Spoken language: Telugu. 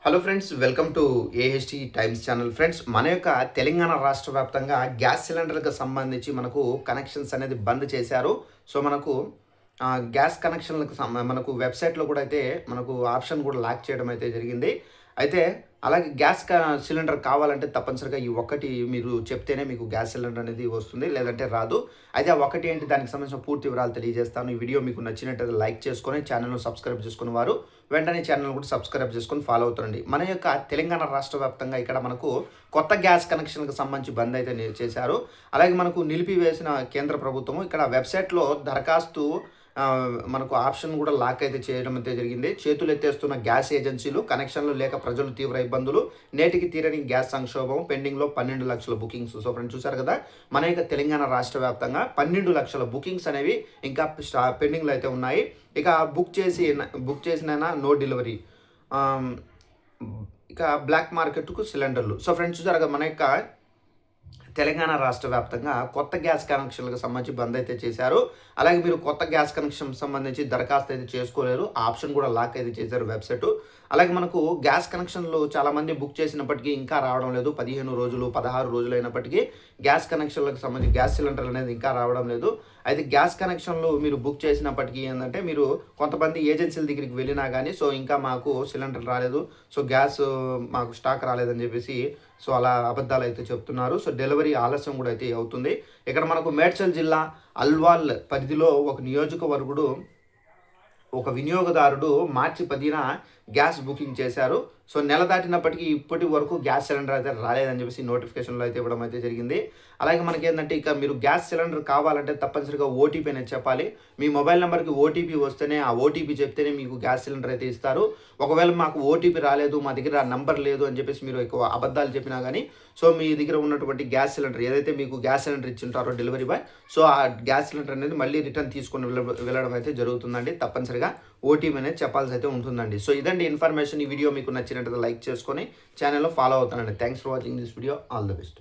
Hello friends, welcome to AHT times channel. Friends, మన యొక్క తెలంగాణ రాష్ట్ర వ్యాప్తంగా గ్యాస్ సిలిండర్లకు సంబంధించి మనకు కనెక్షన్స్ అనేది బంద్ చేశారు. సో మనకు గ్యాస్ కనెక్షన్లకు మనకు వెబ్సైట్లో కూడా అయితే మనకు ఆప్షన్ కూడా లాక్ చేయడం అయితే జరిగింది. అయితే అలాగే సిలిండర్ కావాలంటే తప్పనిసరిగా ఈ ఒక్కటి మీరు చెప్తేనే మీకు గ్యాస్ సిలిండర్ అనేది వస్తుంది, లేదంటే రాదు. అయితే ఆ ఒక్కటి ఏంటి, దానికి సంబంధించిన పూర్తి వివరాలు తెలియజేస్తాను. ఈ వీడియో మీకు నచ్చినట్టయితే లైక్ చేసుకొని ఛానల్ను సబ్స్క్రైబ్ చేసుకుని వారు వెంటనే ఛానల్ కూడా సబ్స్క్రైబ్ చేసుకొని ఫాలో అవుతుండండి. మన యొక్క తెలంగాణ రాష్ట్ర వ్యాప్తంగా ఇక్కడ మనకు కొత్త గ్యాస్ కనెక్షన్కి సంబంధించి బంద్ అయితే చేశారు. అలాగే మనకు నిలిపివేసిన కేంద్ర ప్రభుత్వము ఇక్కడ వెబ్సైట్లో దరఖాస్తు మనకు ఆప్షన్ కూడా లాక్ అయితే చేయడం అయితే జరిగింది. చేతులు ఎత్తేస్తున్న గ్యాస్ ఏజెన్సీలు, కనెక్షన్లు లేక ప్రజలు తీవ్ర ఇబ్బందులు, నేటికి తీరని గ్యాస్ సంక్షోభం, పెండింగ్లో 12 లక్షల బుకింగ్స్. సో ఫ్రెండ్స్, చూసారు కదా, మన యొక్క తెలంగాణ రాష్ట్ర వ్యాప్తంగా 12 లక్షల బుకింగ్స్ అనేవి ఇంకా పెండింగ్లో అయితే ఉన్నాయి. ఇక బుక్ చేసిన నో డెలివరీ, ఇక బ్లాక్ మార్కెట్కు సిలిండర్లు. సో ఫ్రెండ్స్, చూసారు కదా, మన యొక్క తెలంగాణ రాష్ట్ర వ్యాప్తంగా కొత్త గ్యాస్ కనెక్షన్లకు సంబంధించి బంద్ అయితే చేశారు. అలాగే మీరు కొత్త గ్యాస్ కనెక్షన్ సంబంధించి దరఖాస్తు అయితే చేసుకోలేరు, ఆప్షన్ కూడా లాక్ అయితే చేశారు వెబ్సైట్. అలాగే మనకు గ్యాస్ కనెక్షన్లు చాలామంది బుక్ చేసినప్పటికీ ఇంకా రావడం లేదు. 15 రోజులు 16 రోజులు అయినప్పటికీ గ్యాస్ కనెక్షన్లకు సంబంధించి గ్యాస్ సిలిండర్లు అనేది ఇంకా రావడం లేదు. అయితే గ్యాస్ కనెక్షన్లు మీరు బుక్ చేసినప్పటికీ ఏంటంటే, మీరు కొంతమంది ఏజెన్సీల దగ్గరికి వెళ్ళినా కానీ సో ఇంకా మాకు సిలిండర్ రాలేదు, సో గ్యాస్ మాకు స్టాక్ రాలేదని చెప్పేసి సో అలా అబద్ధాలు అయితే చెప్తున్నారు. సో డెలివరీ ఆలస్యం కూడా అయితే అవుతుంది. ఇక్కడ మనకు మేడ్చల్ జిల్లా అల్వాల్ పరిధిలో ఒక వినియోగదారుడు మార్చి 10న గ్యాస్ బుకింగ్ చేశారు. సో నెల దాటినప్పటికీ ఇప్పటి వరకు గ్యాస్ సిలిండర్ అయితే రాలేదని చెప్పేసి నోటిఫికేషన్లో అయితే ఇవ్వడం అయితే జరిగింది. అలాగే మనకి ఏంటంటే, ఇక మీరు గ్యాస్ సిలిండర్ కావాలంటే తప్పనిసరిగా ఓటీపీ అనేది చెప్పాలి. మీ మొబైల్ నెంబర్కి ఓటీపీ వస్తేనే, ఆ ఓటీపీ చెప్తేనే మీకు గ్యాస్ సిలిండర్ అయితే ఇస్తారు. ఒకవేళ మాకు ఓటీపీ రాలేదు, మా దగ్గర నంబర్ లేదు అని చెప్పేసి మీరు ఎక్కువ అబద్ధాలు చెప్పినా కానీ సో మీ దగ్గర ఉన్నటువంటి గ్యాస్ సిలిండర్ ఏదైతే మీకు గ్యాస్ సిలిండర్ ఇచ్చింటారో డెలివరీ బాయ్, సో ఆ గ్యాస్ సిలిండర్ అనేది మళ్ళీ రిటర్న్ తీసుకొని వెళ్ళడం అయితే జరుగుతుందండి. తప్పనిసరిగా ఓటీపీ అనేది చెప్పాల్సి అయితే ఉంటుందండి. సో ఇదండి ఇన్ఫర్మేషన్. ఈ వీడియో మీకు నచ్చినట్లయితే లైక్ చేసుకొని ఛానల్లో ఫాలో అవుతానండి. Thanks for watching this video. All the best.